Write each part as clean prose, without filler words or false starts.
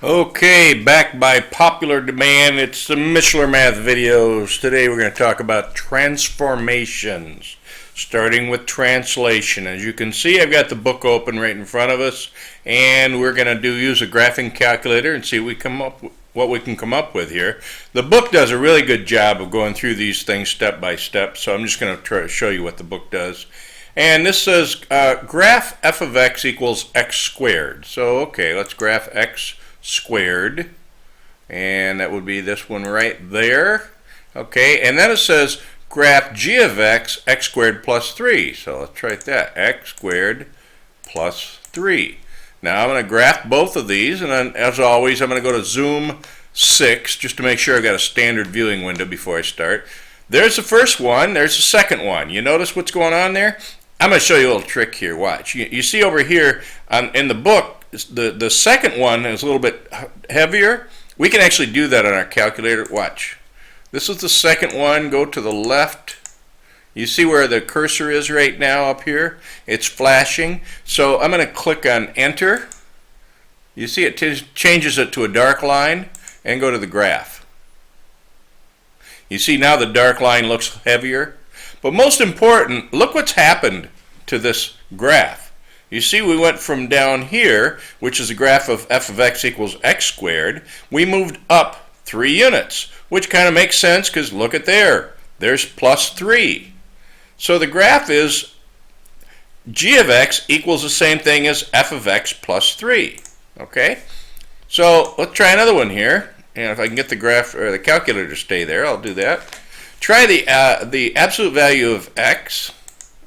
Okay, back by popular demand, it's the Mishler Math videos. Today we're going to talk about transformations, starting with translation. As you can see, I've got the book open right in front of us, and we're going to use a graphing calculator and see what we can come up with here. The book does a really good job of going through these things step by step, so I'm just going to try to show you what the book does. And this says graph f of x equals x squared. So okay, let's graph x squared, and that would be this one right there. Okay, and then it says graph g of x squared plus 3. So let's write that, x squared plus 3. Now I'm going to graph both of these, and then as always I'm going to go to zoom 6 just to make sure I've got a standard viewing window before I start. There's the first one, there's the second one. You notice what's going on there? I'm going to show you a little trick here. Watch. You see over here in the book, the second one is a little bit heavier. We can actually do that on our calculator. Watch. This is the second one. Go to the left. You see where the cursor is right now up here? It's flashing. So I'm going to click on enter. You see it changes it to a dark line, and go to the graph. You see now the dark line looks heavier. But most important, look what's happened to this graph. You see we went from down here, which is a graph of f of x equals x squared, we moved up 3 units, which kind of makes sense because look at there. There's plus 3. So the graph is g of x equals the same thing as f of x plus 3. Okay? So let's try another one here. And if I can get the graph or the calculator to stay there, I'll do that. Try the absolute value of x.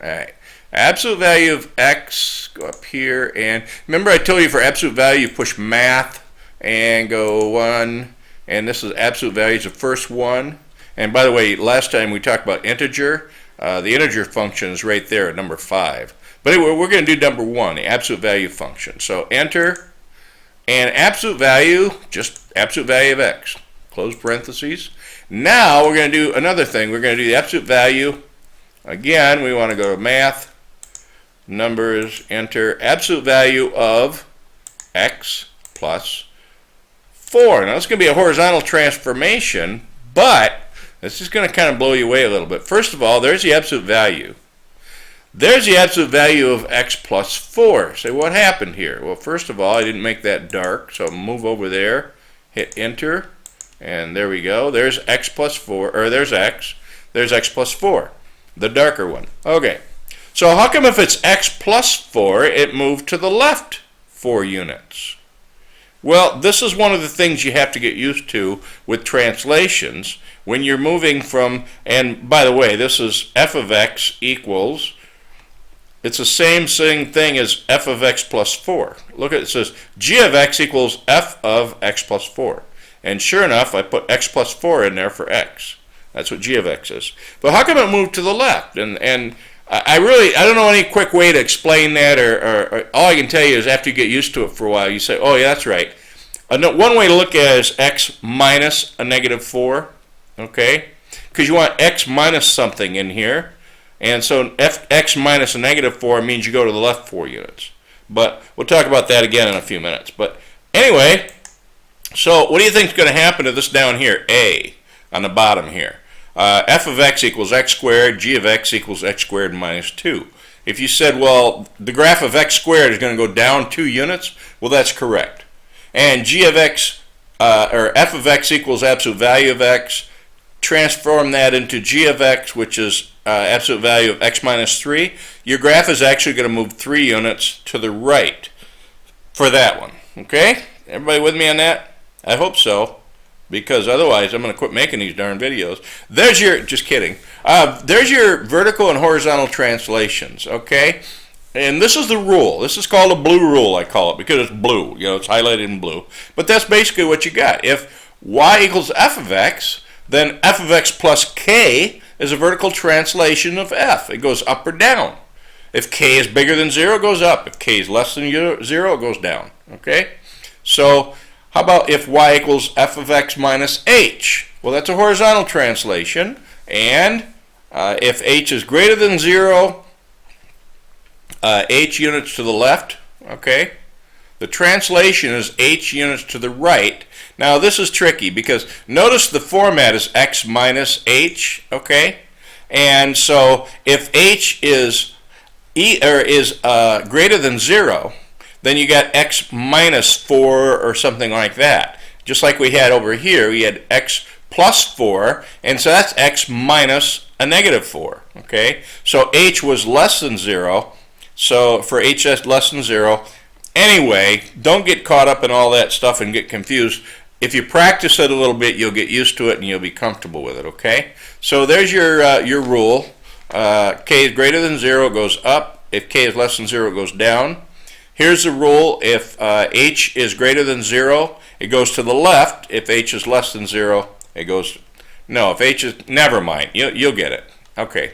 All right. Absolute value of x, go up here, and remember I told you for absolute value, push math and go 1, and this is absolute value is the first one. And by the way, last time we talked about integer, the integer function is right there at number 5. But anyway, we're going to do number 1, the absolute value function. So enter, and absolute value, just absolute value of x, close parentheses. Now we're going to do another thing. We're going to do the absolute value. Again, we want to go to math, numbers, enter, absolute value of x plus 4. Now this is going to be a horizontal transformation, but this is going to kind of blow you away a little bit. First of all, there's the absolute value. There's the absolute value of x plus 4. Say, what happened here? Well, first of all, I didn't make that dark, so I'll move over there, hit enter. And there we go. There's x plus 4, or there's x. There's x plus 4, the darker one. Okay. So how come if it's x plus 4, it moved to the left 4 units? Well, this is one of the things you have to get used to with translations when you're moving from, and by the way, this is f of x equals, it's the same thing as f of x plus 4. Look at it, it says g of x equals f of x plus 4. And sure enough, I put x plus 4 in there for x. That's what g of x is. But how come it moved to the left? And I don't know any quick way to explain that, or all I can tell you is after you get used to it for a while, you say, oh yeah, that's right. One way to look at it is x minus a negative 4, okay? Because you want x minus something in here. And so x minus a negative 4 means you go to the left 4 units. But we'll talk about that again in a few minutes. But anyway, so what do you think is going to happen to this down here, a, on the bottom here? F of x equals x squared, g of x equals x squared minus 2. If you said, well, the graph of x squared is going to go down 2 units, well, that's correct. And g of x, or f of x equals absolute value of x, transform that into g of x, which is absolute value of x minus 3, your graph is actually going to move 3 units to the right for that one. Okay? Everybody with me on that? I hope so, because otherwise I'm going to quit making these darn videos. There's your, just kidding. There's your vertical and horizontal translations, okay? And this is the rule. This is called a blue rule, I call it, because it's blue. You know, it's highlighted in blue. But that's basically what you got. If y equals f of x, then f of x plus k is a vertical translation of f. It goes up or down. If k is bigger than 0, it goes up. If k is less than 0, it goes down, okay? So how about if y equals f of x minus h? Well, that's a horizontal translation. And if h is greater than 0, h units to the left, okay? The translation is h units to the right. Now this is tricky because notice the format is x minus h, okay? And so if h is greater than 0, then you got x minus 4 or something like that. Just like we had over here, we had x plus 4, and so that's x minus a negative 4, okay? So h was less than 0, so for h less than 0, anyway, don't get caught up in all that stuff and get confused. If you practice it a little bit, you'll get used to it and you'll be comfortable with it, okay? So there's your rule. K is greater than 0, it goes up. If k is less than 0, it goes down. Here's the rule. If h is greater than 0, it goes to the left. If h is less than 0, it goes... No, if h is... Never mind. You'll get it. Okay.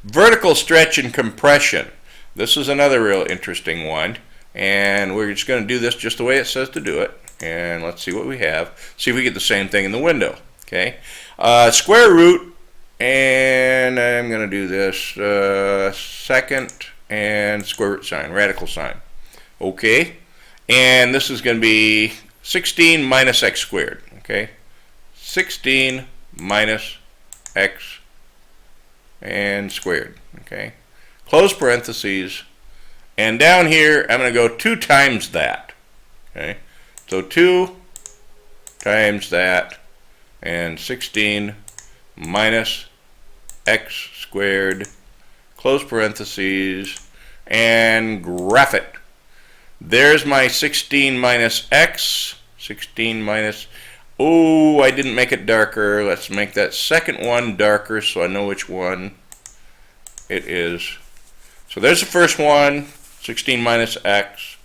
Vertical stretch and compression. This is another real interesting one. And we're just going to do this just the way it says to do it. And let's see what we have. See if we get the same thing in the window. Okay. Square root. And I'm going to do this second and square root sign, radical sign. Okay. And this is going to be 16 minus x squared. Okay. 16 minus x and squared. Okay. Close parentheses. And down here, I'm going to go 2 times that. Okay. So 2 times that, and 16 minus x squared, close parentheses, and graph it. There's my 16 minus x, 16 minus, oh, I didn't make it darker. Let's make that second one darker so I know which one it is. So there's the first one, 16 minus x.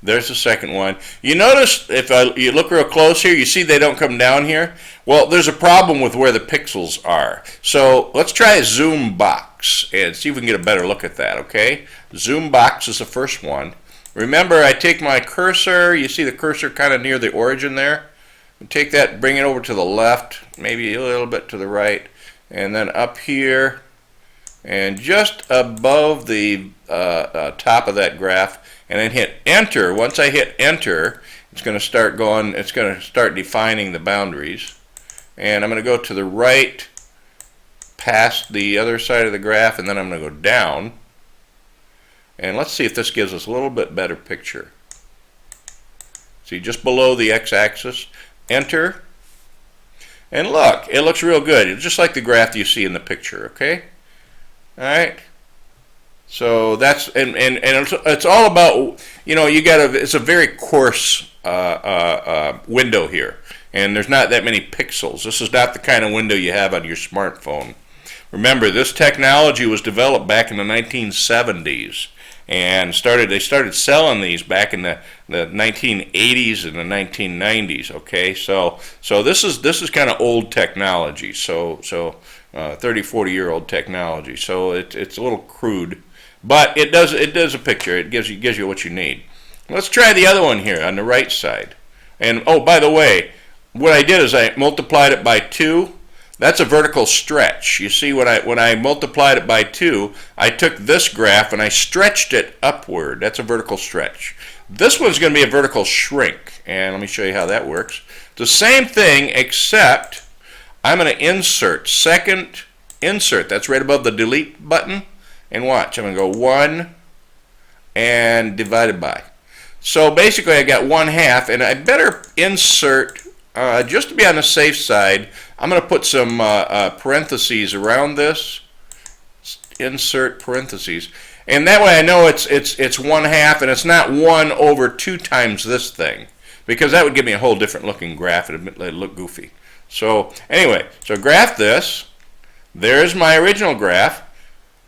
There's the second one. You notice if you look real close here, you see they don't come down here? Well, there's a problem with where the pixels are. So let's try a zoom box and see if we can get a better look at that, okay? Zoom box is the first one. Remember, I take my cursor, you see the cursor kind of near the origin there? Take that, bring it over to the left, maybe a little bit to the right, and then up here, and just above the top of that graph, and then hit enter. Once I hit enter, it's going to start going, it's going to start defining the boundaries. And I'm going to go to the right past the other side of the graph, and then I'm going to go down. And let's see if this gives us a little bit better picture. See, just below the x-axis, enter. And look, it looks real good. It's just like the graph you see in the picture, okay? All right. So that's and it's all about, you know, you got it's a very coarse window here, and there's not that many pixels. This is not the kind of window you have on your smartphone. Remember, this technology was developed back in the 1970s, and they started selling these back in the 1980s and the 1990s. Okay, so this is kind of old technology. So 30-40-year-old technology. So it's a little crude. But it does a picture. It gives you what you need. Let's try the other one here on the right side. And oh, by the way, what I did is I multiplied it by 2. That's a vertical stretch. You see, when I multiplied it by 2, I took this graph and I stretched it upward. That's a vertical stretch. This one's going to be a vertical shrink, and let me show you how that works. The same thing, except I'm going to insert. Second insert. That's right above the delete button. And watch, I'm going to go 1 and divided by. So basically I got 1/2, and I better insert, just to be on the safe side, I'm going to put some parentheses around this. Insert parentheses. And that way I know it's 1/2, and it's not 1 over 2 times this thing. Because that would give me a whole different looking graph. It would look goofy. So anyway, so graph this. There's my original graph.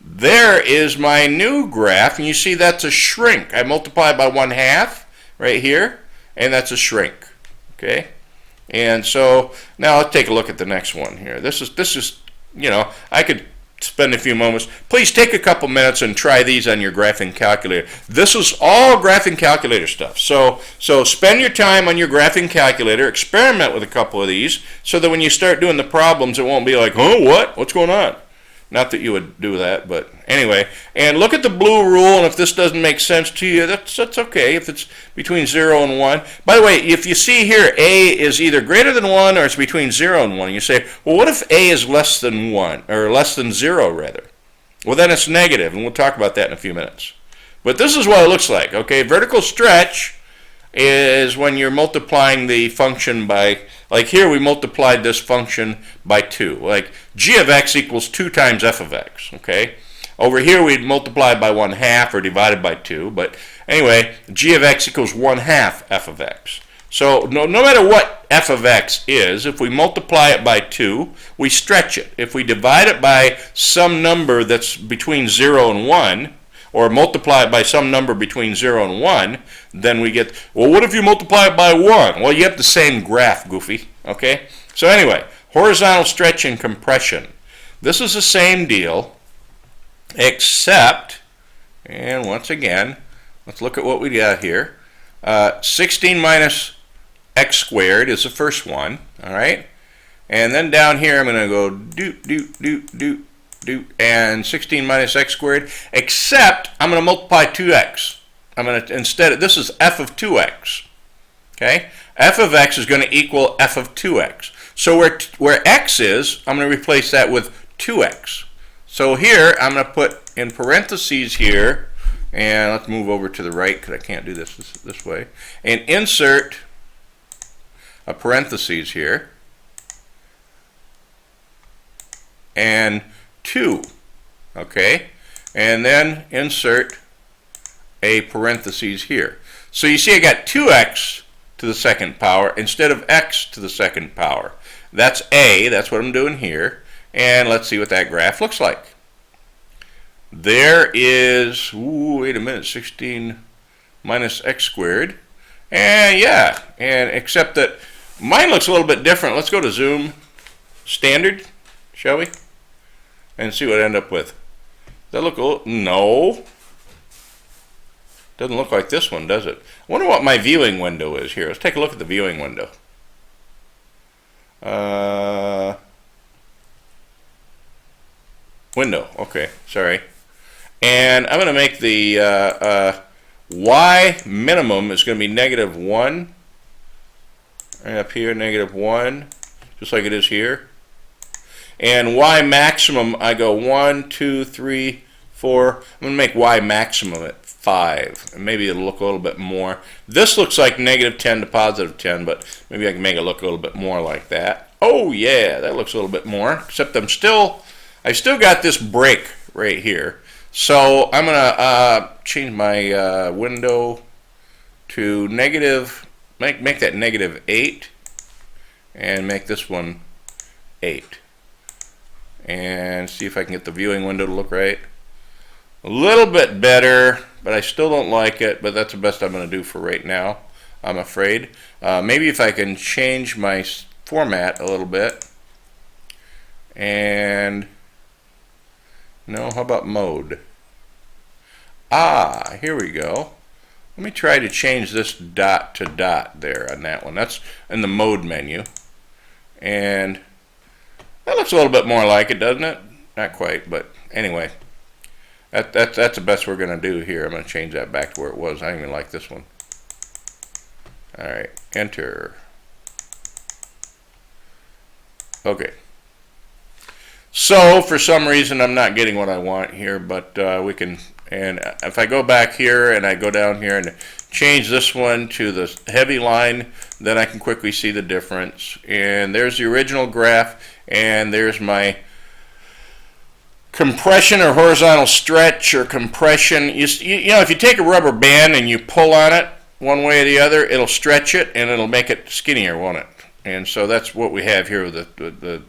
There is my new graph, and you see that's a shrink. I multiply by 1/2 right here, and that's a shrink. Okay, and so now let's take a look at the next one here. This is you know, I could spend a few moments. Please take a couple minutes and try these on your graphing calculator. This is all graphing calculator stuff. So spend your time on your graphing calculator. Experiment with a couple of these, so that when you start doing the problems, it won't be like, oh, what's going on? Not that you would do that, but anyway. And look at the blue rule, and if this doesn't make sense to you, that's okay if it's between 0 and 1. By the way, if you see here A is either greater than 1 or it's between 0 and 1, you say, well, what if A is less than 1, or less than 0, rather? Well, then it's negative, and we'll talk about that in a few minutes. But this is what it looks like, okay? Vertical stretch is when you're multiplying the function by, like here we multiplied this function by 2. Like g of x equals 2 times f of x, okay? Over here we'd multiply by 1/2 or divided by 2, but anyway, g of x equals 1/2 f of x. So no matter what f of x is, if we multiply it by 2, we stretch it. If we divide it by some number that's between 0 and 1, or multiply it by some number between 0 and 1, then we get, well, what if you multiply it by 1? Well, you have the same graph, goofy, okay? So anyway, horizontal stretch and compression. This is the same deal, except, and once again, let's look at what we got here. 16 minus x squared is the first one, all right? And then down here, I'm going to go do, and 16 minus x squared, except I'm going to multiply 2x. I'm going to, instead, this is f of 2x, okay? F of x is going to equal f of 2x. So where x is, I'm going to replace that with 2x. So here, I'm going to put in parentheses here, and let's move over to the right because I can't do this way, and insert a parentheses here, and 2, okay, and then insert a parentheses here. So you see I got 2x to the second power instead of x to the second power. That's A, that's what I'm doing here, and let's see what that graph looks like. There is, wait a minute, 16 minus x squared, and yeah, and except that mine looks a little bit different. Let's go to zoom standard, shall we? And see what I end up with. Does that look a little, no. Doesn't look like this one, does it? I wonder what my viewing window is here. Let's take a look at the viewing window. Window, okay, sorry. And I'm going to make the y minimum is going to be -1. Right up here, -1, just like it is here. And y maximum, I go 1, 2, 3, 4. I'm going to make y maximum at 5. And maybe it'll look a little bit more. This looks like -10 to +10, but maybe I can make it look a little bit more like that. Oh yeah, that looks a little bit more. Except I've still got this break right here. So I'm going to change my window to negative, make that -8, and make this one 8. And see if I can get the viewing window to look right. A little bit better, but I still don't like it, but that's the best I'm going to do for right now, I'm afraid. Maybe if I can change my format a little bit. And no, how about mode? Ah, here we go. Let me try to change this dot to dot there on that one. That's in the mode menu. And that looks a little bit more like it, doesn't it? Not quite, but anyway. That's the best we're going to do here. I'm going to change that back to where it was. I don't even like this one. Alright, enter. Okay. So, for some reason, I'm not getting what I want here, but we can, and if I go back here and I go down here and change this one to the heavy line, then I can quickly see the difference. And there's the original graph, and there's my compression or horizontal stretch or compression. You know, if you take a rubber band and you pull on it one way or the other, it'll stretch it and it'll make it skinnier, won't it? And so that's what we have here. The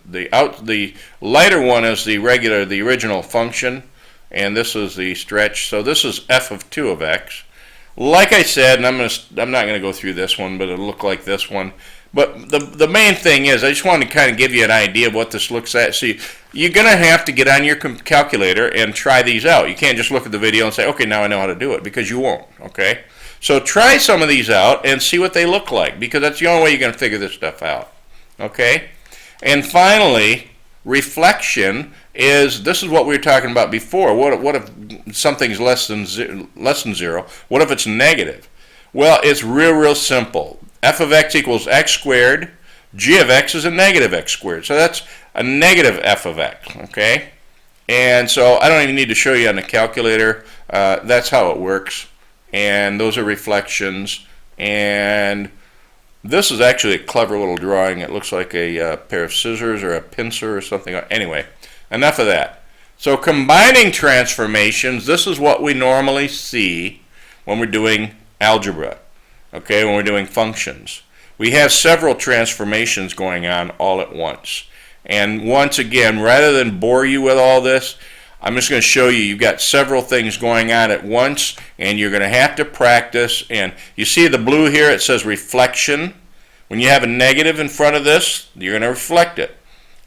lighter one is the original function, and this is the stretch. So this is f of 2 of x. Like I said, and I'm not going to go through this one, but it'll look like this one. But the main thing is, I just wanted to kind of give you an idea of what this looks at. See, you're going to have to get on your calculator and try these out. You can't just look at the video and say, okay, now I know how to do it, because you won't, okay? So try some of these out and see what they look like, because that's the only way you're going to figure this stuff out, okay? And finally, reflection is, this is what we were talking about before. What if something's less than zero? What if it's negative? Well, it's real simple. F of x equals x squared. G of x is a negative x squared. So that's a negative f of x, okay? And so I don't even need to show you on the calculator. That's how it works. And those are reflections. And this is actually a clever little drawing. It looks like a pair of scissors or a pincer or something. Anyway, enough of that. So combining transformations, this is what we normally see when we're doing algebra, okay, when we're doing functions. We have several transformations going on all at once. And once again, rather than bore you with all this, I'm just going to show you've got several things going on at once, and you're going to have to practice. And you see the blue here, it says reflection. When you have a negative in front of this, you're going to reflect it.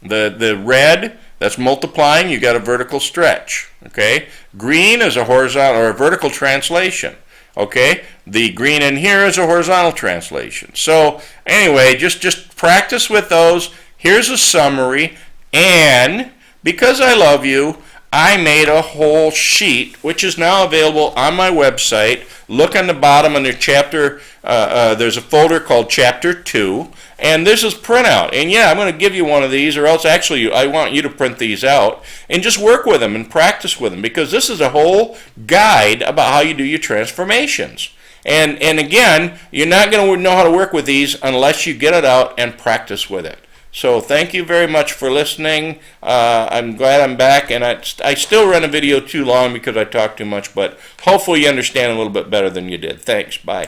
The red, that's multiplying, you got a vertical stretch. Okay? Green is a horizontal or a vertical translation. Okay? The green in here is a horizontal translation. So anyway, just practice with those. Here's a summary, and because I love you, I made a whole sheet, which is now available on my website. Look on the bottom under chapter, there's a folder called Chapter 2, and this is printout. And yeah, I'm going to give you one of these, or else actually I want you to print these out and just work with them and practice with them, because this is a whole guide about how you do your transformations. And again, you're not going to know how to work with these unless you get it out and practice with it. So thank you very much for listening. I'm glad I'm back, and I still run a video too long because I talk too much, but hopefully you understand a little bit better than you did. Thanks. Bye.